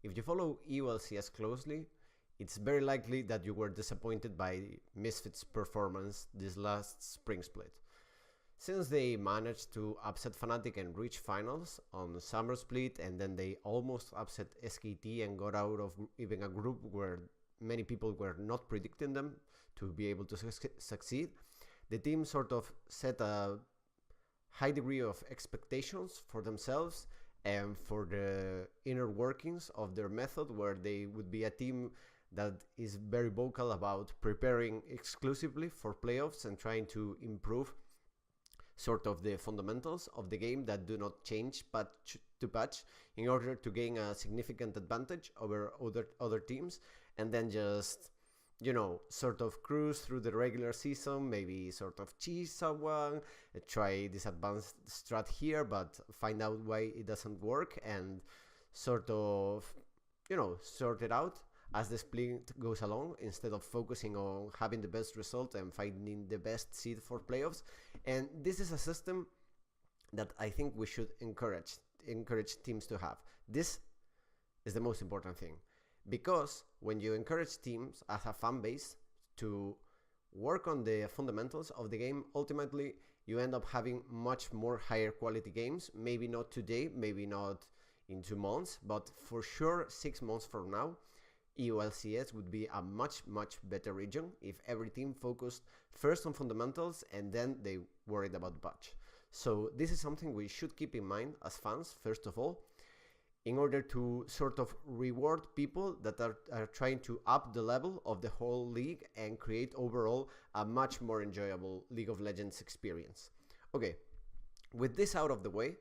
If you follow EULCS closely, it's very likely that you were disappointed by Misfits' performance this last spring split. Since they managed to upset Fnatic and reach finals on Summer Split, and then they almost upset SKT and got out of even a group where many people were not predicting them to be able to succeed, the team sort of set a high degree of expectations for themselves and for the inner workings of their method, where they would be a team that is very vocal about preparing exclusively for playoffs and trying to improve sort of the fundamentals of the game that do not change patch to patch in order to gain a significant advantage over other teams, and then just, you know, sort of cruise through the regular season, maybe sort of cheese someone, try this advanced strat here, but find out why it doesn't work and sort of, you know, sort it out as the split goes along, instead of focusing on having the best result and finding the best seed for playoffs. And this is a system that I think we should encourage teams to have. This is the most important thing, because when you encourage teams as a fan base to work on the fundamentals of the game, ultimately you end up having much more higher quality games. Maybe not today, maybe not in 2 months, but for sure 6 months from now, EULCS would be a much better region if every team focused first on fundamentals and then they worried about patch. So this is something we should keep in mind as fans, first of all, in order to sort of reward people that are trying to up the level of the whole league and create overall a much more enjoyable League of Legends experience. Okay, with this out of the way,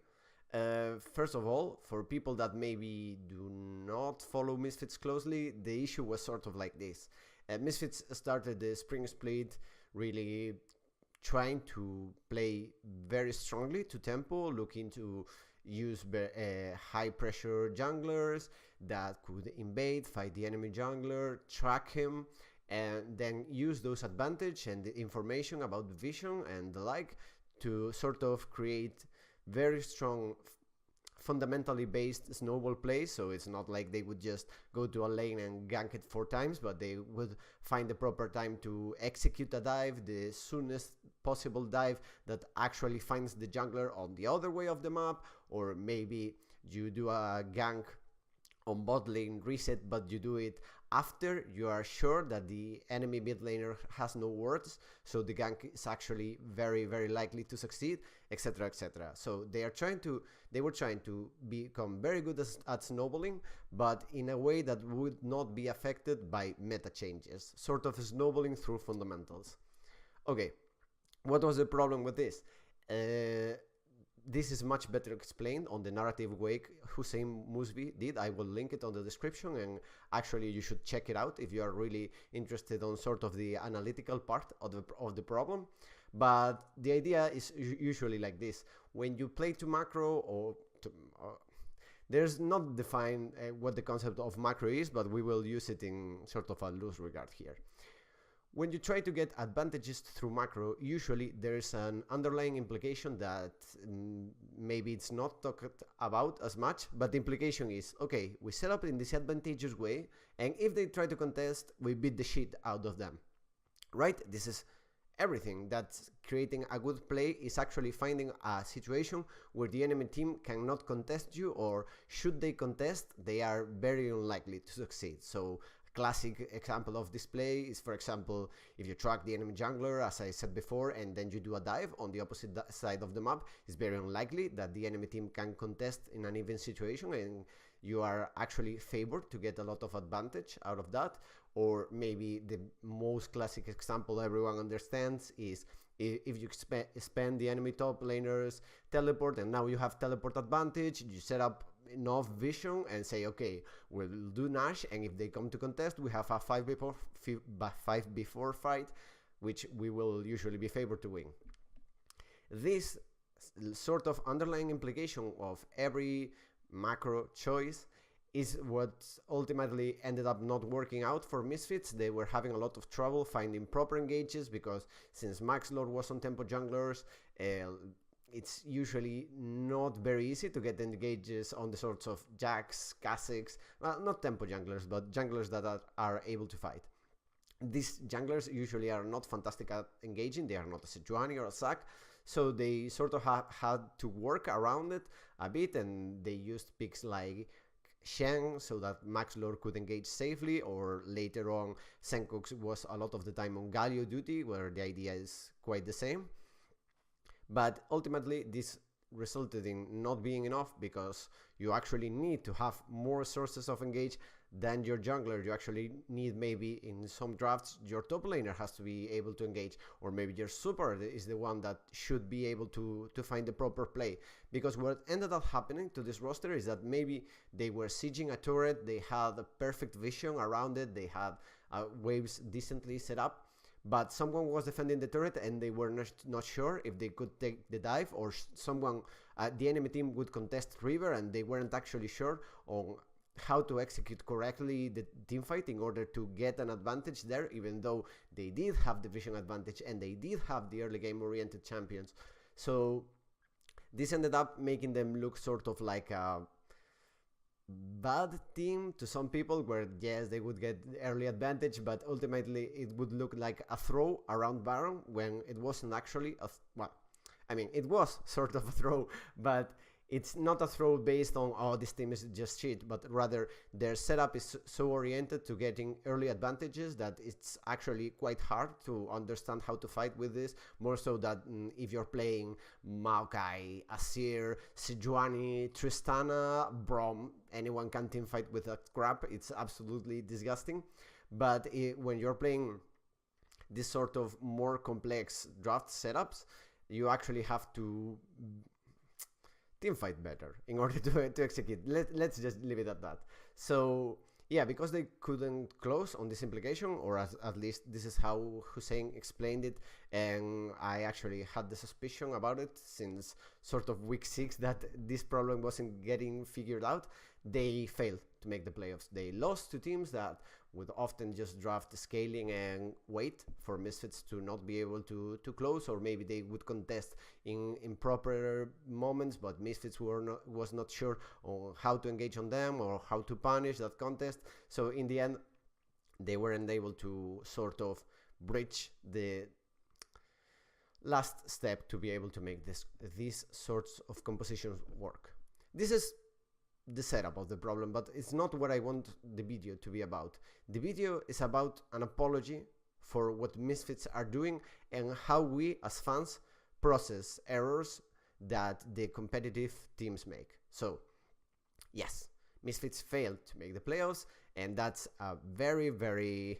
first of all, for people that maybe do not follow Misfits closely, the issue was sort of like this. Misfits started the spring split really trying to play very strongly to tempo, looking to use high pressure junglers that could invade, fight the enemy jungler, track him, and then use those advantage and the information about the vision and the like to sort of create very strong fundamentally based snowball plays. So it's not like they would just go to a lane and gank it 4 times, but they would find the proper time to execute a dive, the soonest possible dive that actually finds the jungler on the other way of the map, or maybe you do a gank on bot lane reset, but you do it after you are sure that the enemy mid laner has no wards, so the gank is actually very likely to succeed, etc, etc. So they were trying to become very good at snowballing, but in a way that would not be affected by meta changes, sort of snowballing through fundamentals. Okay, what was the problem with this? This is much better explained on the narrative way Hussain Musbi did. I will link it on the description, and actually you should check it out if you are really interested on sort of the analytical part of the problem. But the idea is usually like this. When you play to macro or there's not defined what the concept of macro is, but we will use it in sort of a loose regard here. When you try to get advantages through macro, usually there's an underlying implication that maybe it's not talked about as much, but the implication is, okay, we set up in this advantageous way, and if they try to contest, we beat the shit out of them, right? This is everything. That's creating a good play is actually finding a situation where the enemy team cannot contest you, or should they contest, they are very unlikely to succeed. So classic example of this play is, for example, if you track the enemy jungler, as I said before, and then you do a dive on the opposite side of the map, it's very unlikely that the enemy team can contest in an even situation, and you are actually favored to get a lot of advantage out of that. Or maybe the most classic example everyone understands is if you spend the enemy top laner's teleport, and now you have teleport advantage, you set up enough vision and say, okay, we'll do Nash, and if they come to contest, we have a 5 before fight, which we will usually be favored to win. This sort of underlying implication of every macro choice is what ultimately ended up not working out for Misfits. They were having a lot of trouble finding proper engages, because since Max Lord was on tempo junglers, it's usually not very easy to get engages on the sorts of Jacks, Kha'Zix, well, not tempo junglers, but junglers that are able to fight. These junglers usually are not fantastic at engaging. They are not a Sejuani or a Zac, so they sort of had to work around it a bit, and they used picks like Shen so that Max Lord could engage safely, or later on Senkox was a lot of the time on Galio duty, where the idea is quite the same. But ultimately this resulted in not being enough, because you actually need to have more sources of engage than your jungler. You actually need, maybe in some drafts, your top laner has to be able to engage, or maybe your support is the one that should be able to find the proper play. Because what ended up happening to this roster is that maybe they were sieging a turret, they had a perfect vision around it, they had waves decently set up, but someone was defending the turret and they were not sure if they could take the dive, or someone, the enemy team would contest river and they weren't actually sure on how to execute correctly the team fight in order to get an advantage there, even though they did have the vision advantage and they did have the early game oriented champions. So this ended up making them look sort of like a bad team to some people, where yes, they would get early advantage, but ultimately it would look like a throw around Baron, when it wasn't actually well, I mean, it was sort of a throw, but it's not a throw based on, oh, this team is just shit, but rather their setup is so oriented to getting early advantages that it's actually quite hard to understand how to fight with this. More so that if you're playing Maokai, Asir, Sejuani, Tristana, Braum, anyone can team fight with that crap. It's absolutely disgusting. But when you're playing this sort of more complex draft setups, you actually have to team fight better in order to execute. Let's just leave it at that. So yeah, because they couldn't close on this implication, or at least this is how Hussain explained it, and I actually had the suspicion about it since sort of week 6 that this problem wasn't getting figured out. They failed to make the playoffs. They lost to teams that would often just draft scaling and wait for Misfits to not be able to close, or maybe they would contest in proper moments, but Misfits was not sure on how to engage on them or how to punish that contest. So in the end, they weren't able to sort of bridge the last step to be able to make these sorts of compositions work. This is the setup of the problem, but it's not what I want the video to be about. The video is about an apology for what Misfits are doing and how we as fans process errors that the competitive teams make. So yes, Misfits failed to make the playoffs, and that's a very, very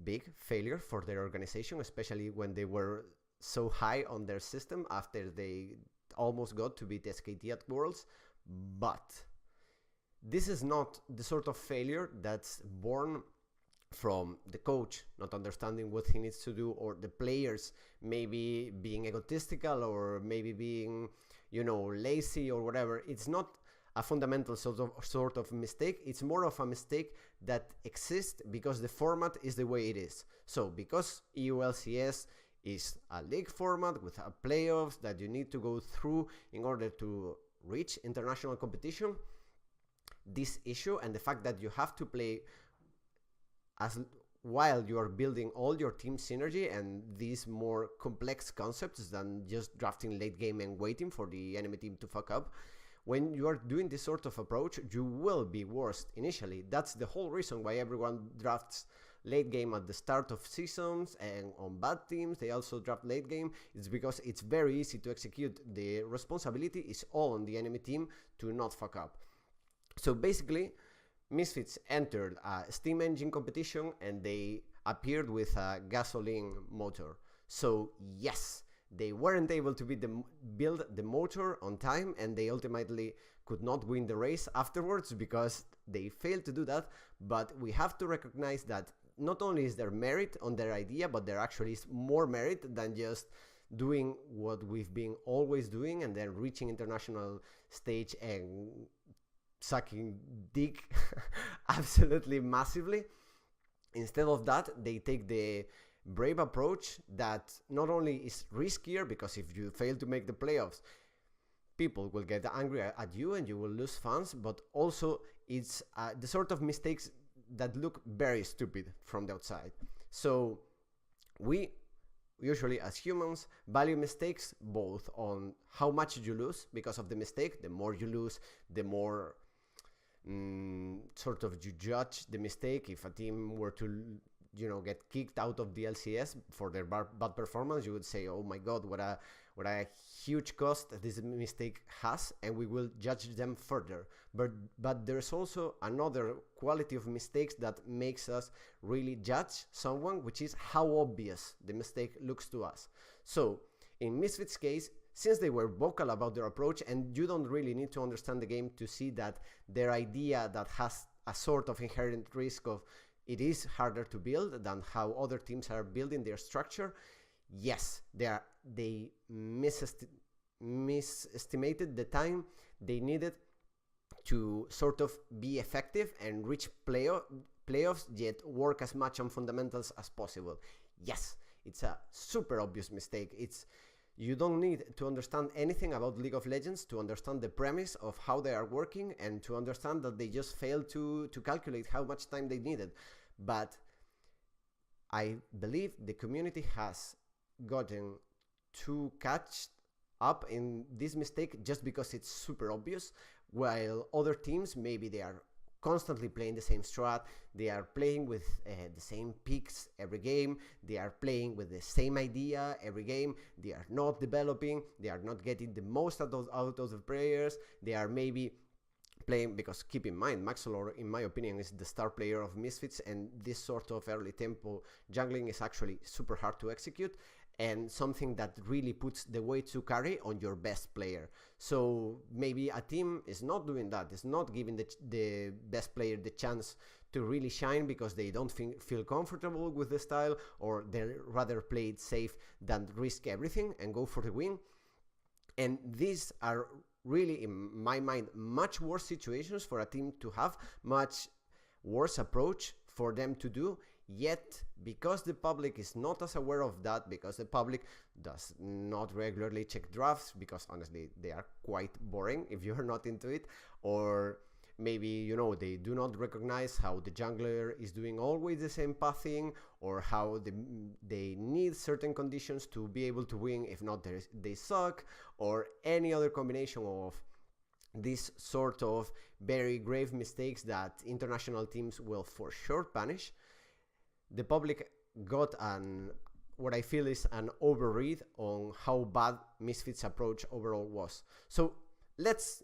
big failure for their organization, especially when they were so high on their system after they almost got to beat SKT at Worlds. But this is not the sort of failure that's born from the coach not understanding what he needs to do, or the players maybe being egotistical, or maybe being, lazy or whatever. It's not a fundamental sort of mistake. It's more of a mistake that exists because the format is the way it is. So because EULCS is a league format with a playoffs that you need to go through in order to reach international competition, this issue and the fact that you have to play as while you are building all your team synergy and these more complex concepts than just drafting late game and waiting for the enemy team to fuck up. When you are doing this sort of approach, you will be worst initially. That's the whole reason why everyone drafts late game at the start of seasons, and on bad teams they also draft late game. It's because it's very easy to execute. The responsibility is all on the enemy team to not fuck up. So basically, Misfits entered a steam engine competition and they appeared with a gasoline motor. So yes, they weren't able to build the motor on time, and they ultimately could not win the race afterwards because they failed to do that. But we have to recognize that not only is there merit on their idea, but there actually is more merit than just doing what we've been always doing and then reaching international stage and sucking dick absolutely massively. Instead of that, they take the brave approach that not only is riskier, because if you fail to make the playoffs, people will get angry at you and you will lose fans, but also it's the sort of mistakes that look very stupid from the outside. So we usually, as humans, value mistakes both on how much you lose because of the mistake. The more you lose, the more sort of you judge the mistake. If a team were to get kicked out of the LCS for their bad performance, you would say, oh my god, what a huge cost this mistake has, and we will judge them further. But there's also another quality of mistakes that makes us really judge someone, which is how obvious the mistake looks to us. So in Misfits' case, since they were vocal about their approach, and you don't really need to understand the game to see that their idea that has a sort of inherent risk of it is harder to build than how other teams are building their structure, yes, they misestimated the time they needed to sort of be effective and reach playoffs, yet work as much on fundamentals as possible. Yes, it's a super obvious mistake. You don't need to understand anything about League of Legends to understand the premise of how they are working and to understand that they just failed to calculate how much time they needed. But I believe the community has gotten too catch up in this mistake just because it's super obvious, while other teams, maybe they are constantly playing the same strat, they are playing with the same picks every game, they are playing with the same idea every game, they are not developing, they are not getting the most out of the players, they are maybe playing, because keep in mind, Maxolor, in my opinion, is the star player of Misfits, and this sort of early tempo jungling is actually super hard to execute, and something that really puts the weight to carry on your best player. So maybe a team is not doing that, is not giving the best player the chance to really shine because they don't feel comfortable with the style, or they rather play it safe than risk everything and go for the win. And these are really, in my mind, much worse situations for a team to have, much worse approach for them to do. Yet, because the public is not as aware of that, because the public does not regularly check drafts, because honestly they are quite boring if you're not into it, or maybe they do not recognize how the jungler is doing always the same pathing, or how they need certain conditions to be able to win, if not they suck, or any other combination of this sort of very grave mistakes that international teams will for sure punish. The public got what I feel is an overread on how bad Misfits' approach overall was. So let's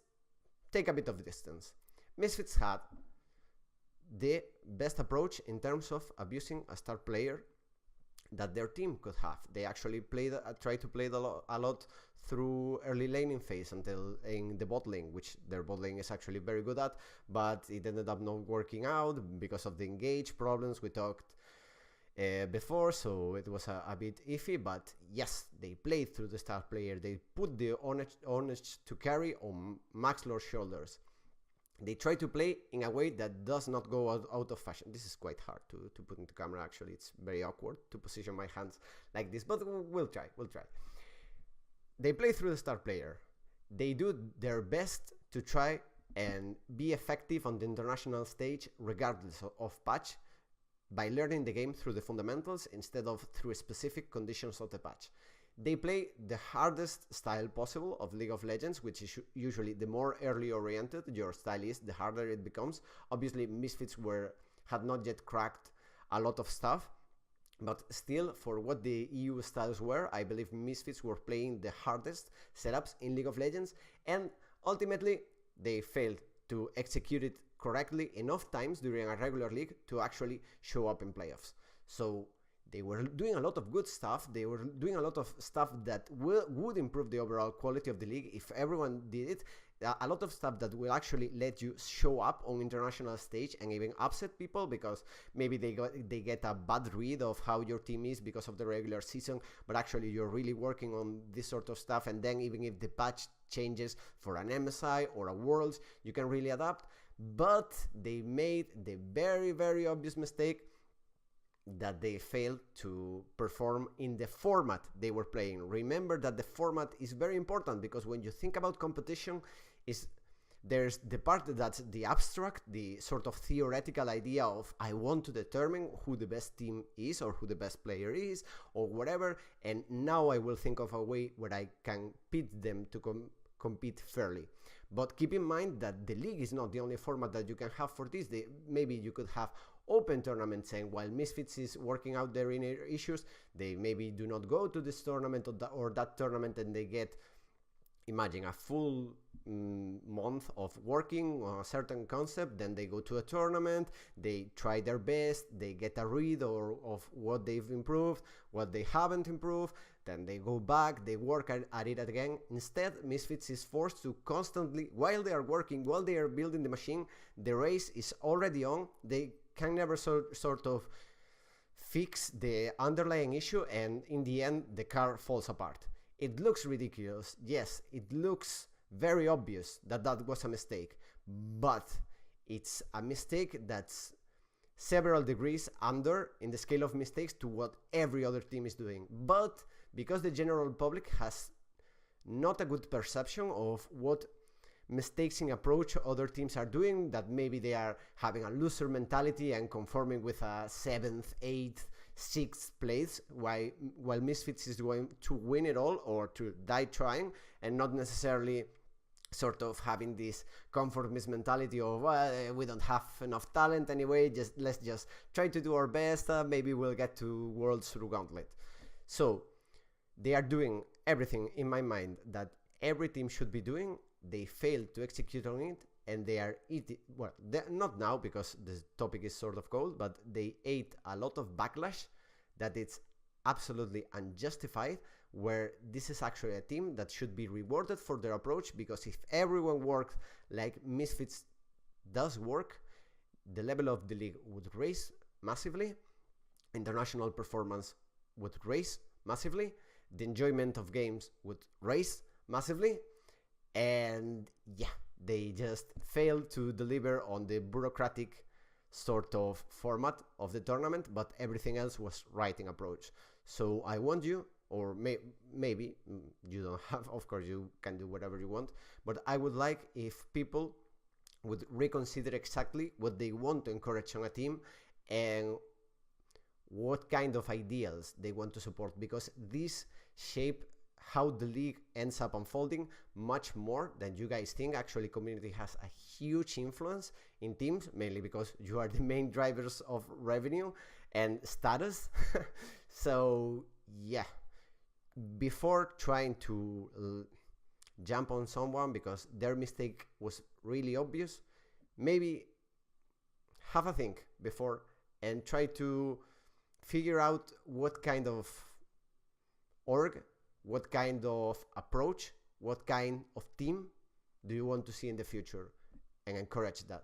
take a bit of distance. Misfits had the best approach in terms of abusing a star player that their team could have. They actually tried to play a lot through early laning phase until in the bot lane, which their bot lane is actually very good at, but it ended up not working out because of the engage problems we talked before, so it was a bit iffy. But yes, they played through the star player, they put the onus to carry on Maxlor's shoulders. They try to play in a way that does not go out of fashion. This is quite hard to put into camera, actually. It's very awkward to position my hands like this, but we'll try. They play through the star player. They do their best to try and be effective on the international stage regardless of patch, by learning the game through the fundamentals instead of through specific conditions of the patch. They play the hardest style possible of League of Legends, which is usually the more early oriented your style is, the harder it becomes. Obviously, Misfits had not yet cracked a lot of stuff, but still, for what the EU styles were, I believe Misfits were playing the hardest setups in League of Legends, and ultimately they failed to execute it correctly enough times during a regular league to actually show up in playoffs. So they were doing a lot of good stuff, they were doing a lot of stuff that would improve the overall quality of the league if everyone did it, a lot of stuff that will actually let you show up on international stage and even upset people, because maybe they get a bad read of how your team is because of the regular season, but actually you're really working on this sort of stuff, and then even if the patch changes for an MSI or a Worlds, you can really adapt. But they made the very, very obvious mistake that they failed to perform in the format they were playing. Remember that the format is very important, because when you think about competition, there's the part that's the abstract, the sort of theoretical idea of I want to determine who the best team is or who the best player is or whatever, and now I will think of a way where I can pit them to compete fairly. But keep in mind that the league is not the only format that you can have for this. Maybe you could have open tournaments, and while Misfits is working out their inner issues, they maybe do not go to this tournament or that tournament, and they get, imagine, a full month of working on a certain concept. Then they go to a tournament, they try their best, they get a read of what they've improved, what they haven't improved, then they go back, they work at it again. Instead, Misfits is forced to constantly, while they are working, while they are building the machine, the race is already on. They can never sort of fix the underlying issue, and in the end the car falls apart. It looks ridiculous, yes, it looks very obvious that was a mistake, but it's a mistake that's several degrees under in the scale of mistakes to what every other team is doing. But because the general public has not a good perception of what mistakes in approach other teams are doing, that maybe they are having a loser mentality and conforming with a 7th, 8th, 6th place, while Misfits is going to win it all or to die trying, and not necessarily sort of having this conformist mentality of, well, we don't have enough talent anyway, let's just try to do our best, maybe we'll get to Worlds through Gauntlet. So they are doing everything, in my mind, that every team should be doing. They failed to execute on it, and they are eating, well, not now because the topic is sort of cold, but they ate a lot of backlash that it's absolutely unjustified, where this is actually a team that should be rewarded for their approach, because if everyone worked like Misfits does work, the level of the league would raise massively, international performance would raise massively, the enjoyment of games would raise massively, and yeah, they just failed to deliver on the bureaucratic sort of format of the tournament, but everything else was right in approach. So I want you, or maybe you don't have, of course you can do whatever you want, but I would like if people would reconsider exactly what they want to encourage on a team and what kind of ideals they want to support, because these shape how the league ends up unfolding much more than you guys think. Actually, community has a huge influence in teams, mainly because you are the main drivers of revenue and status. So yeah, before trying to jump on someone because their mistake was really obvious, maybe have a think before and try to figure out what kind of org, what kind of approach, what kind of team do you want to see in the future, and encourage that.